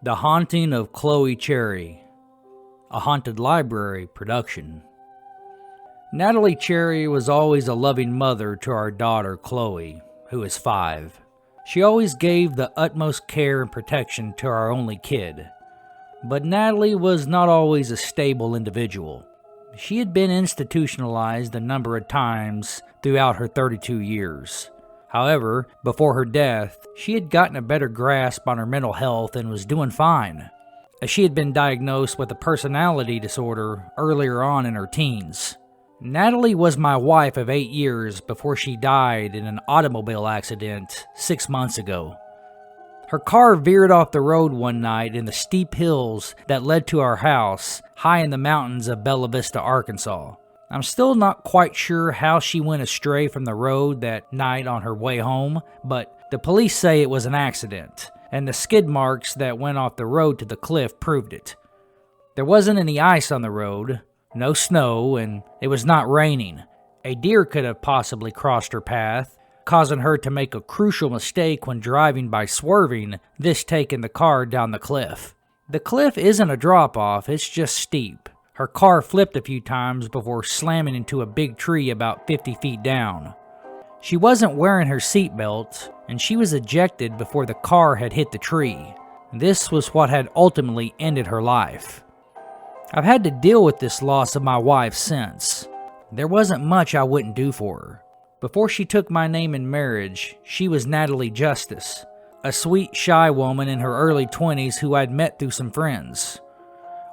The Haunting of Chloe Cherry, a Haunted Library production. Natalie Cherry was always a loving mother to our daughter Chloe, who is 5. She always gave the utmost care and protection to our only kid. But Natalie was not always a stable individual. She had been institutionalized a number of times throughout her 32 years. However, before her death, she had gotten a better grasp on her mental health and was doing fine, as she had been diagnosed with a personality disorder earlier on in her teens. Natalie was my wife of 8 years before she died in an automobile accident 6 months ago. Her car veered off the road one night in the steep hills that led to our house high in the mountains of Bella Vista, Arkansas. I'm still not quite sure how she went astray from the road that night on her way home, but the police say it was an accident, and the skid marks that went off the road to the cliff proved it. There wasn't any ice on the road, no snow, and it was not raining. A deer could have possibly crossed her path, causing her to make a crucial mistake when driving by swerving, this taking the car down the cliff. The cliff isn't a drop-off, it's just steep. Her car flipped a few times before slamming into a big tree about 50 feet down. She wasn't wearing her seatbelt, and she was ejected before the car had hit the tree. This was what had ultimately ended her life. I've had to deal with this loss of my wife since. There wasn't much I wouldn't do for her. Before she took my name in marriage, she was Natalie Justice, a sweet, shy woman in her early 20s who I'd met through some friends.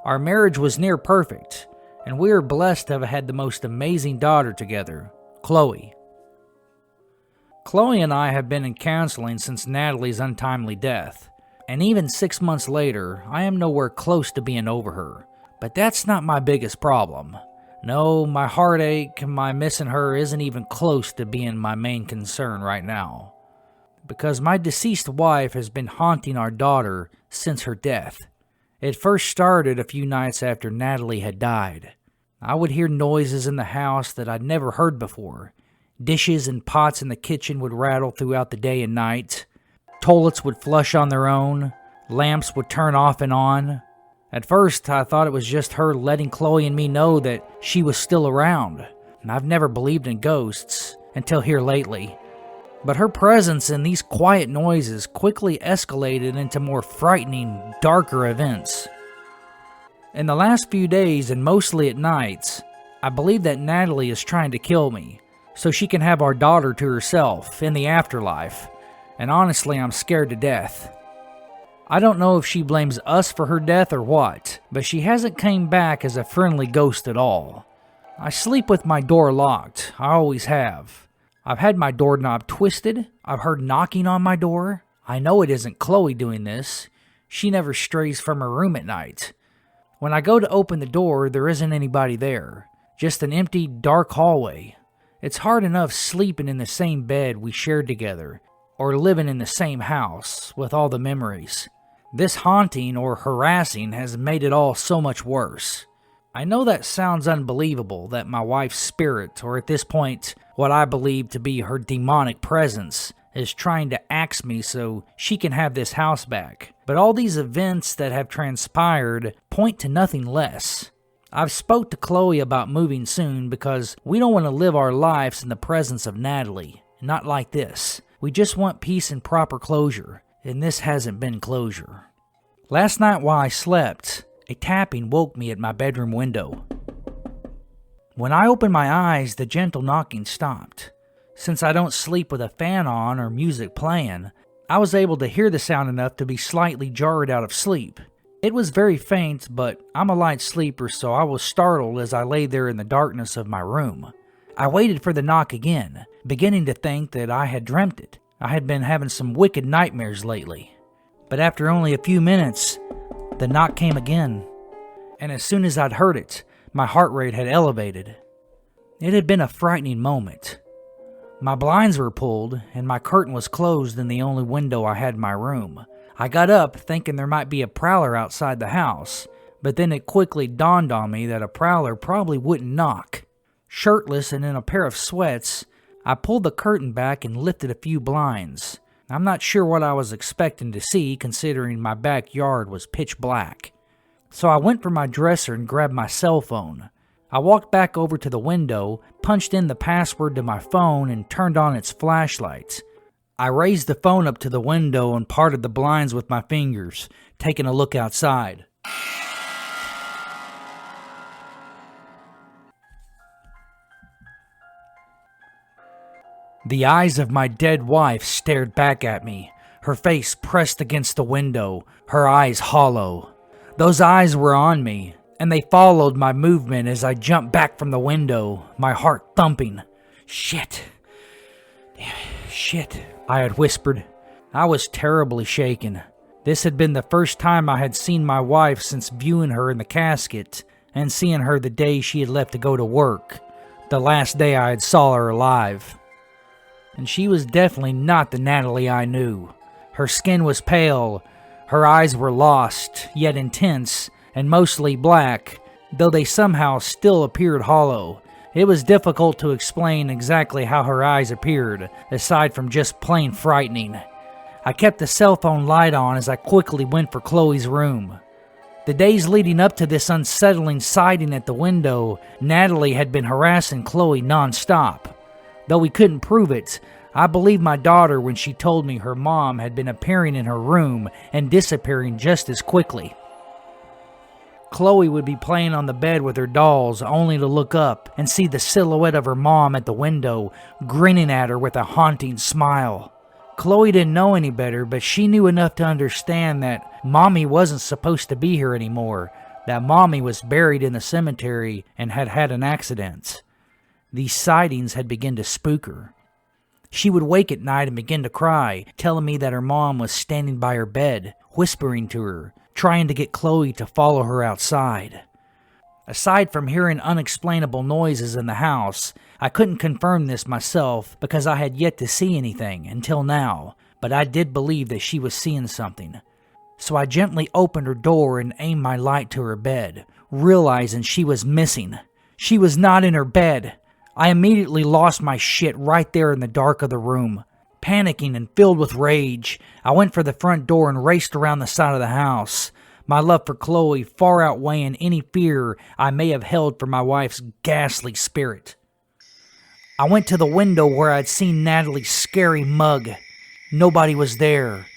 Our marriage was near perfect, and we are blessed to have had the most amazing daughter together, Chloe. Chloe and I have been in counseling since Natalie's untimely death, and even 6 months later, I am nowhere close to being over her. But that's not my biggest problem. No, my heartache and my missing her isn't even close to being my main concern right now. Because my deceased wife has been haunting our daughter since her death. It first started a few nights after Natalie had died. I would hear noises in the house that I'd never heard before. Dishes and pots in the kitchen would rattle throughout the day and night. Toilets would flush on their own. Lamps would turn off and on. At first, I thought it was just her letting Chloe and me know that she was still around. I've never believed in ghosts until here lately. But her presence and these quiet noises quickly escalated into more frightening, darker events. In the last few days, and mostly at nights, I believe that Natalie is trying to kill me, so she can have our daughter to herself in the afterlife, and honestly, I'm scared to death. I don't know if she blames us for her death or what, but she hasn't come back as a friendly ghost at all. I sleep with my door locked, I always have. I've had my doorknob twisted. I've heard knocking on my door. I know it isn't Chloe doing this. She never strays from her room at night. When I go to open the door, there isn't anybody there. Just an empty, dark hallway. It's hard enough sleeping in the same bed we shared together, or living in the same house with all the memories. This haunting or harassing has made it all so much worse. I know that sounds unbelievable that my wife's spirit, or at this point, what I believe to be her demonic presence, is trying to axe me so she can have this house back. But all these events that have transpired point to nothing less. I've spoke to Chloe about moving soon because we don't want to live our lives in the presence of Natalie. Not like this. We just want peace and proper closure, and this hasn't been closure. Last night while I slept, a tapping woke me at my bedroom window. When I opened my eyes, the gentle knocking stopped. Since I don't sleep with a fan on or music playing, I was able to hear the sound enough to be slightly jarred out of sleep. It was very faint, but I'm a light sleeper, so I was startled as I lay there in the darkness of my room. I waited for the knock again, beginning to think that I had dreamt it. I had been having some wicked nightmares lately. But after only a few minutes, the knock came again, and as soon as I'd heard it, my heart rate had elevated. It had been a frightening moment. My blinds were pulled, and my curtain was closed in the only window I had in my room. I got up thinking there might be a prowler outside the house, but then it quickly dawned on me that a prowler probably wouldn't knock. Shirtless and in a pair of sweats, I pulled the curtain back and lifted a few blinds. I'm not sure what I was expecting to see, considering my backyard was pitch black. So I went for my dresser and grabbed my cell phone. I walked back over to the window, punched in the password to my phone, and turned on its flashlights. I raised the phone up to the window and parted the blinds with my fingers, taking a look outside. The eyes of my dead wife stared back at me, her face pressed against the window, her eyes hollow. Those eyes were on me, and they followed my movement as I jumped back from the window, my heart thumping. Shit, I had whispered. I was terribly shaken. This had been the first time I had seen my wife since viewing her in the casket and seeing her the day she had left to go to work, the last day I had saw her alive. And she was definitely not the Natalie I knew. Her skin was pale, her eyes were lost, yet intense, and mostly black, though they somehow still appeared hollow. It was difficult to explain exactly how her eyes appeared, aside from just plain frightening. I kept the cell phone light on as I quickly went for Chloe's room. The days leading up to this unsettling sighting at the window, Natalie had been harassing Chloe non-stop. Though we couldn't prove it, I believed my daughter when she told me her mom had been appearing in her room and disappearing just as quickly. Chloe would be playing on the bed with her dolls, only to look up and see the silhouette of her mom at the window, grinning at her with a haunting smile. Chloe didn't know any better, but she knew enough to understand that Mommy wasn't supposed to be here anymore, that Mommy was buried in the cemetery and had had an accident. These sightings had begun to spook her. She would wake at night and begin to cry, telling me that her mom was standing by her bed, whispering to her, trying to get Chloe to follow her outside. Aside from hearing unexplainable noises in the house, I couldn't confirm this myself because I had yet to see anything until now, but I did believe that she was seeing something. So I gently opened her door and aimed my light to her bed, realizing she was missing. She was not in her bed. I immediately lost my shit right there in the dark of the room. Panicking and filled with rage, I went for the front door and raced around the side of the house, my love for Chloe far outweighing any fear I may have held for my wife's ghastly spirit. I went to the window where I'd seen Natalie's scary mug. Nobody was there.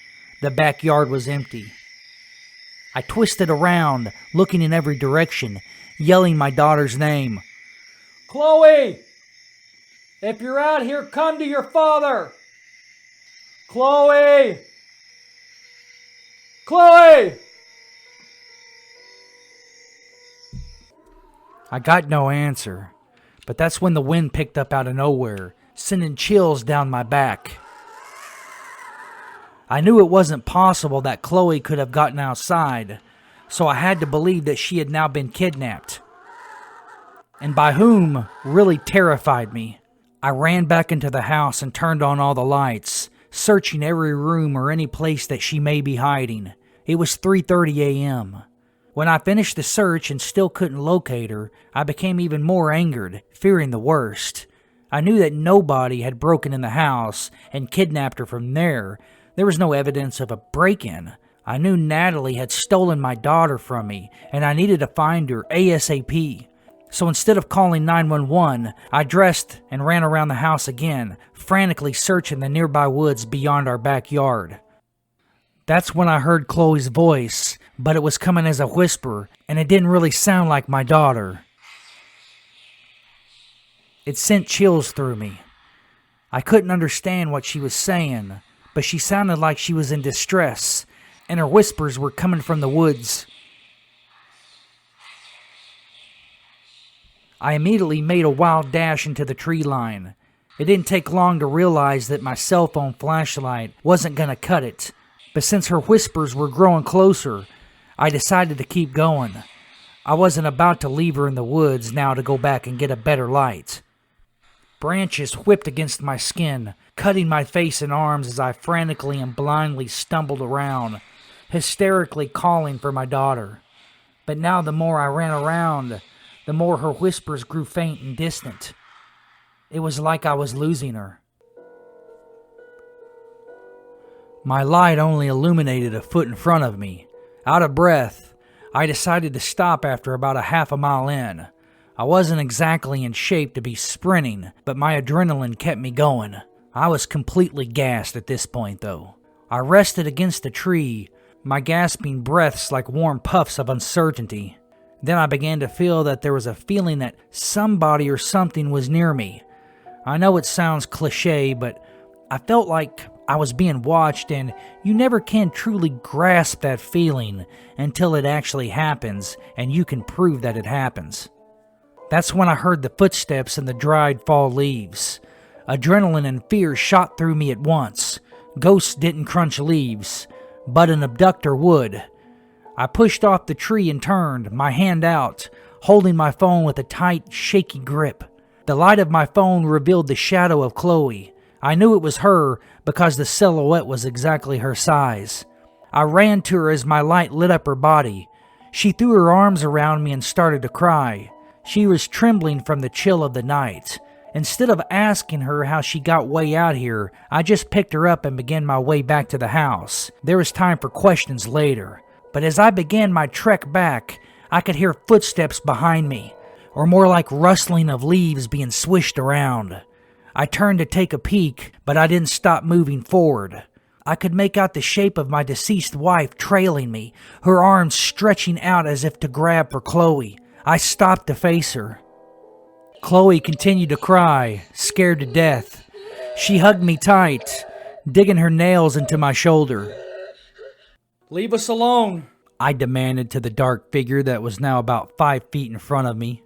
The backyard was empty. I twisted around, looking in every direction, yelling my daughter's name. Chloe! If you're out here, come to your father! Chloe! Chloe! I got no answer, but that's when the wind picked up out of nowhere, sending chills down my back. I knew it wasn't possible that Chloe could have gotten outside, so I had to believe that she had now been kidnapped. And by whom really terrified me. I ran back into the house and turned on all the lights, searching every room or any place that she may be hiding. It was 3:30 a.m. When I finished the search and still couldn't locate her, I became even more angered, fearing the worst. I knew that nobody had broken in the house and kidnapped her from there. There was no evidence of a break-in. I knew Natalie had stolen my daughter from me, and I needed to find her ASAP. So instead of calling 911, I dressed and ran around the house again, frantically searching the nearby woods beyond our backyard. That's when I heard Chloe's voice, but it was coming as a whisper, and it didn't really sound like my daughter. It sent chills through me. I couldn't understand what she was saying, but she sounded like she was in distress, and her whispers were coming from the woods. I immediately made a wild dash into the tree line. It didn't take long to realize that my cell phone flashlight wasn't going to cut it, but since her whispers were growing closer, I decided to keep going. I wasn't about to leave her in the woods now to go back and get a better light. Branches whipped against my skin, cutting my face and arms as I frantically and blindly stumbled around, hysterically calling for my daughter. But now the more I ran around, the more her whispers grew faint and distant. It was like I was losing her. My light only illuminated a foot in front of me. Out of breath, I decided to stop after about a half a mile in. I wasn't exactly in shape to be sprinting, but my adrenaline kept me going. I was completely gassed at this point, though. I rested against a tree, my gasping breaths like warm puffs of uncertainty. Then I began to feel that there was a feeling that somebody or something was near me. I know it sounds cliche, but I felt like I was being watched, and you never can truly grasp that feeling until it actually happens and you can prove that it happens. That's when I heard the footsteps in the dried fall leaves. Adrenaline and fear shot through me at once. Ghosts didn't crunch leaves, but an abductor would. I pushed off the tree and turned, my hand out, holding my phone with a tight, shaky grip. The light of my phone revealed the shadow of Chloe. I knew it was her because the silhouette was exactly her size. I ran to her as my light lit up her body. She threw her arms around me and started to cry. She was trembling from the chill of the night. Instead of asking her how she got way out here, I just picked her up and began my way back to the house. There was time for questions later, but as I began my trek back, I could hear footsteps behind me, or more like rustling of leaves being swished around. I turned to take a peek, but I didn't stop moving forward. I could make out the shape of my deceased wife trailing me, her arms stretching out as if to grab for Chloe. I stopped to face her. Chloe continued to cry, scared to death. She hugged me tight, digging her nails into my shoulder. "Leave us alone," I demanded to the dark figure that was now about 5 feet in front of me.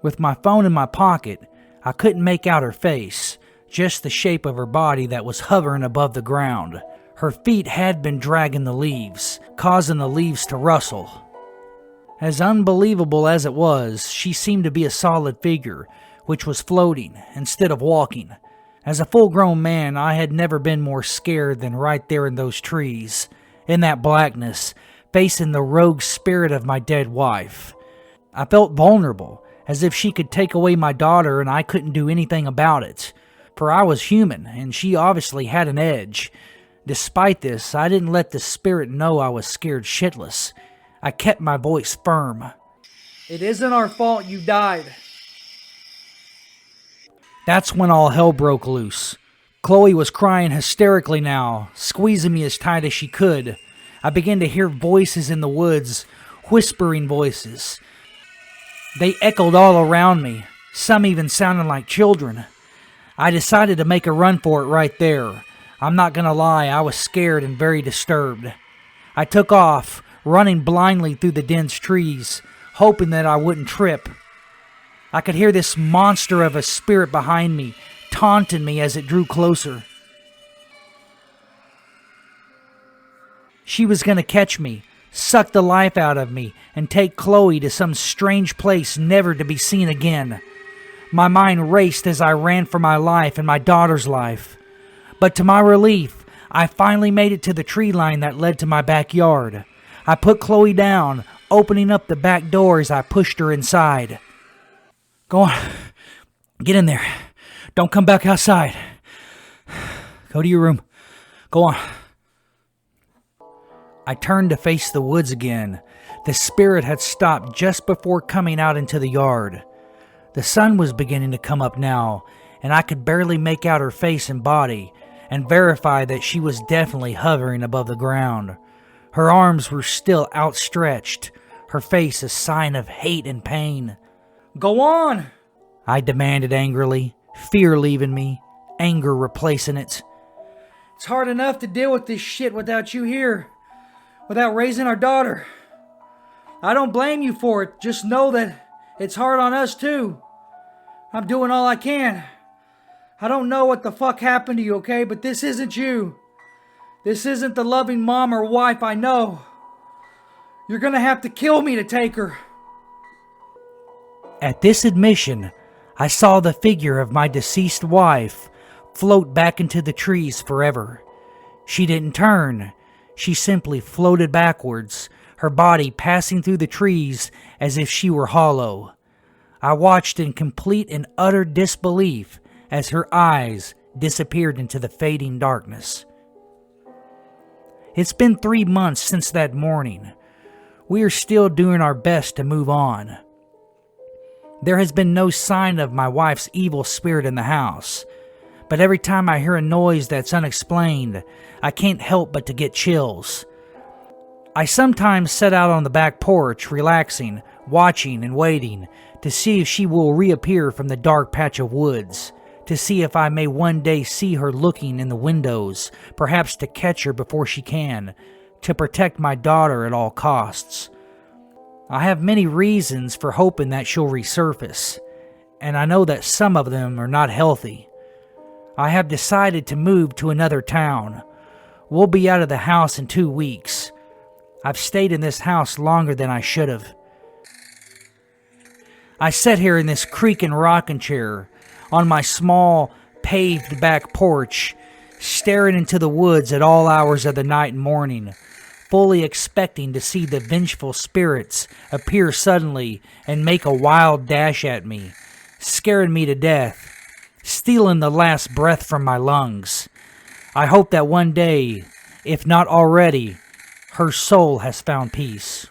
With my phone in my pocket, I couldn't make out her face, just the shape of her body that was hovering above the ground. Her feet had been dragging the leaves, causing the leaves to rustle. As unbelievable as it was, she seemed to be a solid figure, which was floating instead of walking. As a full-grown man, I had never been more scared than right there in those trees, in that blackness, facing the rogue spirit of my dead wife. I felt vulnerable, as if she could take away my daughter and I couldn't do anything about it. For I was human, and she obviously had an edge. Despite this, I didn't let the spirit know I was scared shitless. I kept my voice firm. "It isn't our fault you died." That's when all hell broke loose. Chloe was crying hysterically now, squeezing me as tight as she could. I began to hear voices in the woods, whispering voices. They echoed all around me, some even sounding like children. I decided to make a run for it right there. I'm not gonna lie, I was scared and very disturbed. I took off, running blindly through the dense trees, hoping that I wouldn't trip. I could hear this monster of a spirit behind me, taunting me as it drew closer. She was gonna catch me, suck the life out of me, and take Chloe to some strange place never to be seen again. My mind raced as I ran for my life and my daughter's life. But to my relief, I finally made it to the tree line that led to my backyard. I put Chloe down, opening up the back door as I pushed her inside. "Go on, get in there. Don't come back outside. Go to your room. Go on." I turned to face the woods again. The spirit had stopped just before coming out into the yard. The sun was beginning to come up now, and I could barely make out her face and body, and verify that she was definitely hovering above the ground. Her arms were still outstretched, her face a sign of hate and pain. "Go on!" I demanded angrily, fear leaving me, anger replacing it. "It's hard enough to deal with this shit without you here, without raising our daughter. I don't blame you for it, just know that it's hard on us too. I'm doing all I can. I don't know what the fuck happened to you, okay, but this isn't you. This isn't the loving mom or wife I know. You're gonna have to kill me to take her." At this admission, I saw the figure of my deceased wife float back into the trees forever. She didn't turn. She simply floated backwards, her body passing through the trees as if she were hollow. I watched in complete and utter disbelief as her eyes disappeared into the fading darkness. It's been 3 months since that morning. We are still doing our best to move on. There has been no sign of my wife's evil spirit in the house, but every time I hear a noise that's unexplained, I can't help but to get chills. I sometimes sit out on the back porch, relaxing, watching and waiting to see if she will reappear from the dark patch of woods, to see if I may one day see her looking in the windows, perhaps to catch her before she can, to protect my daughter at all costs. I have many reasons for hoping that she'll resurface, and I know that some of them are not healthy. I have decided to move to another town. We'll be out of the house in 2 weeks. I've stayed in this house longer than I should have. I sit here in this creaking rocking chair on my small paved back porch, staring into the woods at all hours of the night and morning, fully expecting to see the vengeful spirits appear suddenly and make a wild dash at me, scaring me to death, stealing the last breath from my lungs. I hope that one day, if not already, her soul has found peace.